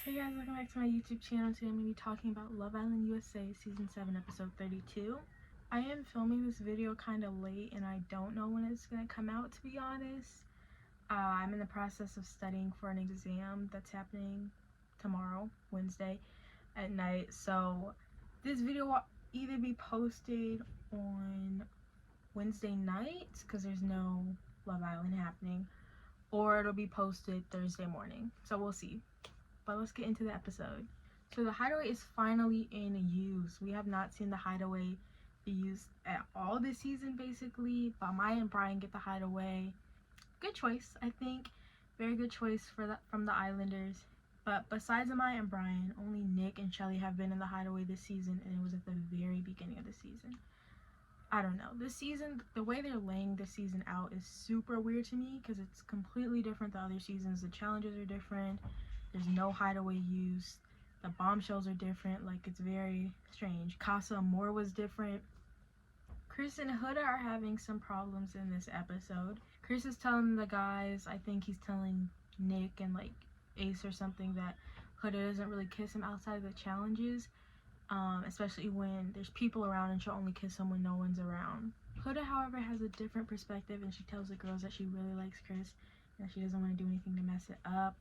Hey guys, welcome back to my YouTube channel. Today I'm going to be talking about Love Island USA Season 7 Episode 32. I am filming this video kind of late and I don't know when it's going to come out, to be honest. I'm in the process of studying for an exam that's happening tomorrow, Wednesday, at night. So this video will either be posted on Wednesday night, because there's no Love Island happening, or it'll be posted Thursday morning. So we'll see. But let's get into the episode. So the hideaway is finally in use. We have not seen the hideaway be used at all this season, basically. But Maya and Brian get the hideaway. Good choice, I think. Very good choice from the Islanders. But besides Maya and Brian, only Nick and Shelly have been in the hideaway this season, and it was at the very beginning of the season. I don't know. This season, the way they're laying this season out is super weird to me because it's completely different than other seasons. The challenges are different. There's no hideaway use. The bombshells are different. Like, it's very strange. Casa Amor was different. Chris and Huda are having some problems in this episode. Chris is telling the guys, I think he's telling Nick and like Ace or something, that Huda doesn't really kiss him outside of the challenges, especially when there's people around, and she'll only kiss him when no one's around. Huda, however, has a different perspective, and she tells the girls that she really likes Chris and she doesn't want to do anything to mess it up.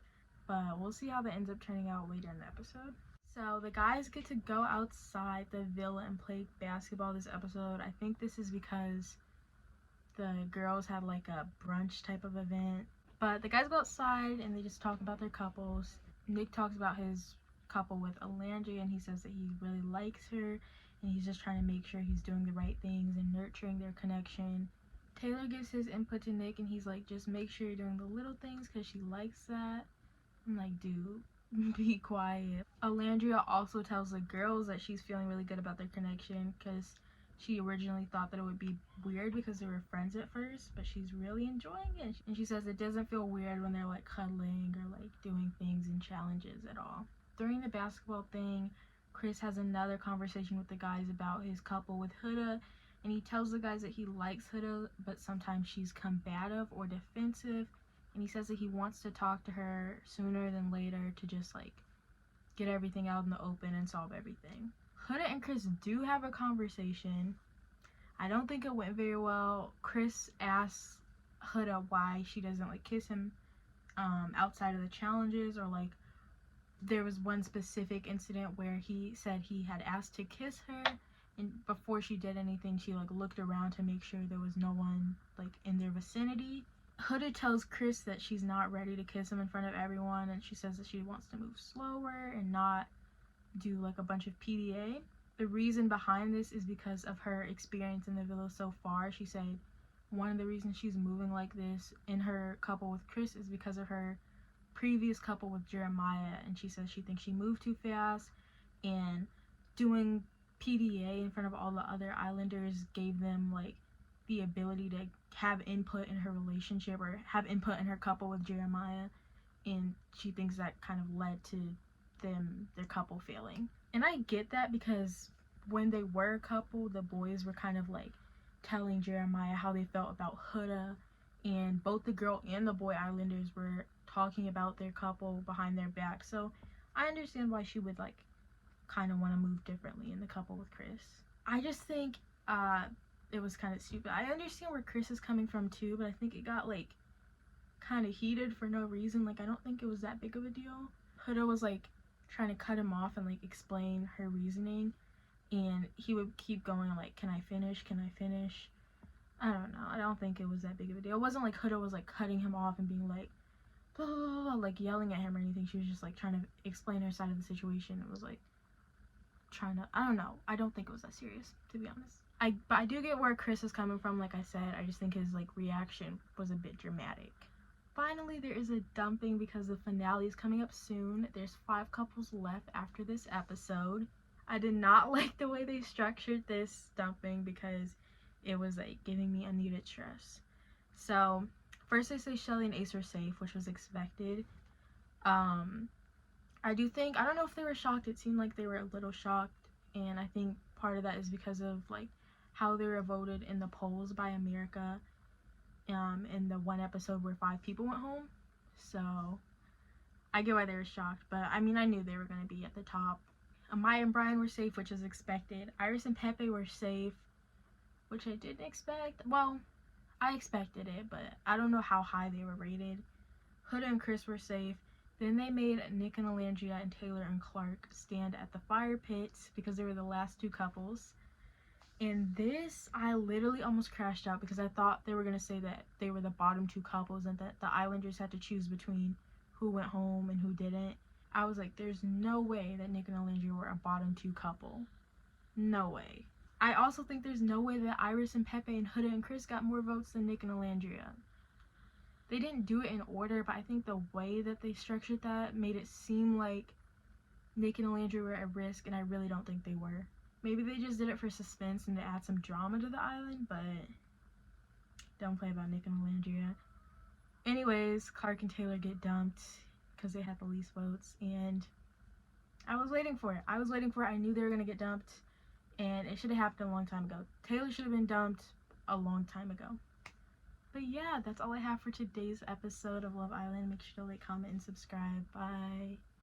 But we'll see how that ends up turning out later in the episode. So the guys get to go outside the villa and play basketball this episode. I think this is because the girls had like a brunch type of event. But the guys go outside and they just talk about their couples. Nick talks about his couple with Alandria, and he says that he really likes her and he's just trying to make sure he's doing the right things and nurturing their connection. Taylor gives his input to Nick and he's like, just make sure you're doing the little things because she likes that. I'm like, dude, be quiet. Alandria also tells the girls that she's feeling really good about their connection because she originally thought that it would be weird because they were friends at first, but she's really enjoying it. And she says it doesn't feel weird when they're like cuddling or like doing things and challenges at all. During the basketball thing, Chris has another conversation with the guys about his couple with Huda, and he tells the guys that he likes Huda, but sometimes she's combative or defensive. And he says that he wants to talk to her sooner than later to just like get everything out in the open and solve everything. Huda and Chris do have a conversation. I don't think it went very well. Chris asks Huda why she doesn't like kiss him outside of the challenges, or like there was one specific incident where he said he had asked to kiss her, and before she did anything she like looked around to make sure there was no one like in their vicinity. Huda tells Chris that she's not ready to kiss him in front of everyone, and she says that she wants to move slower and not do like a bunch of PDA. The reason behind this is because of her experience in the villa so far. She said one of the reasons she's moving like this in her couple with Chris is because of her previous couple with Jeremiah, and she says she thinks she moved too fast, and doing PDA in front of all the other Islanders gave them like the ability to have input in her relationship or have input in her couple with Jeremiah, and she thinks that kind of led to their couple failing. And I get that, because when they were a couple, the boys were kind of like telling Jeremiah how they felt about Huda, and both the girl and the boy Islanders were talking about their couple behind their back. So I understand why she would like kind of want to move differently in the couple with Chris. I just think it was kind of stupid. I understand where Chris is coming from too, but I think it got like kind of heated for no reason. Like, I don't think it was that big of a deal. Huda was like trying to cut him off and like explain her reasoning, and he would keep going like, can I finish, can I finish? I don't know. I don't think it was that big of a deal. It wasn't like Huda was like cutting him off and being like blah, blah, blah, blah, like yelling at him or anything. She was just like trying to explain her side of the situation. It was like trying to, I don't know. I don't think it was that serious, to be honest. But I do get where Chris is coming from. Like I said, I just think his like reaction was a bit dramatic. Finally, there is a dumping because the finale is coming up soon. There's 5 couples left after this episode. I did not like the way they structured this dumping because it was like giving me unneeded stress. So first they say Shelly and Ace are safe, which was expected. I don't know if they were shocked. It seemed like they were a little shocked, and I think part of that is because of like how they were voted in the polls by America in the one episode where 5 people went home. So I get why they were shocked, but I mean, I knew they were going to be at the top. Amaya and Brian were safe, which is expected. Iris and Pepe were safe, which I didn't expect. Well, I expected it, but I don't know how high they were rated. Huda and Chris were safe. Then they made Nick and Alandria and Taylor and Clark stand at the fire pits because they were the last two couples. And this, I literally almost crashed out because I thought they were going to say that they were the bottom two couples and that the Islanders had to choose between who went home and who didn't. I was like, there's no way that Nick and Alandria were a bottom two couple. No way. I also think there's no way that Iris and Pepe and Huda and Chris got more votes than Nick and Alandria. They didn't do it in order, but I think the way that they structured that made it seem like Nick and Alandria were at risk, and I really don't think they were. Maybe they just did it for suspense and to add some drama to the island, but don't play about Nick and Alandria. Anyways, Clark and Taylor get dumped because they had the least votes, and I was waiting for it. I knew they were going to get dumped, and it should have happened a long time ago. Taylor should have been dumped a long time ago. But yeah, that's all I have for today's episode of Love Island. Make sure to like, comment, and subscribe. Bye.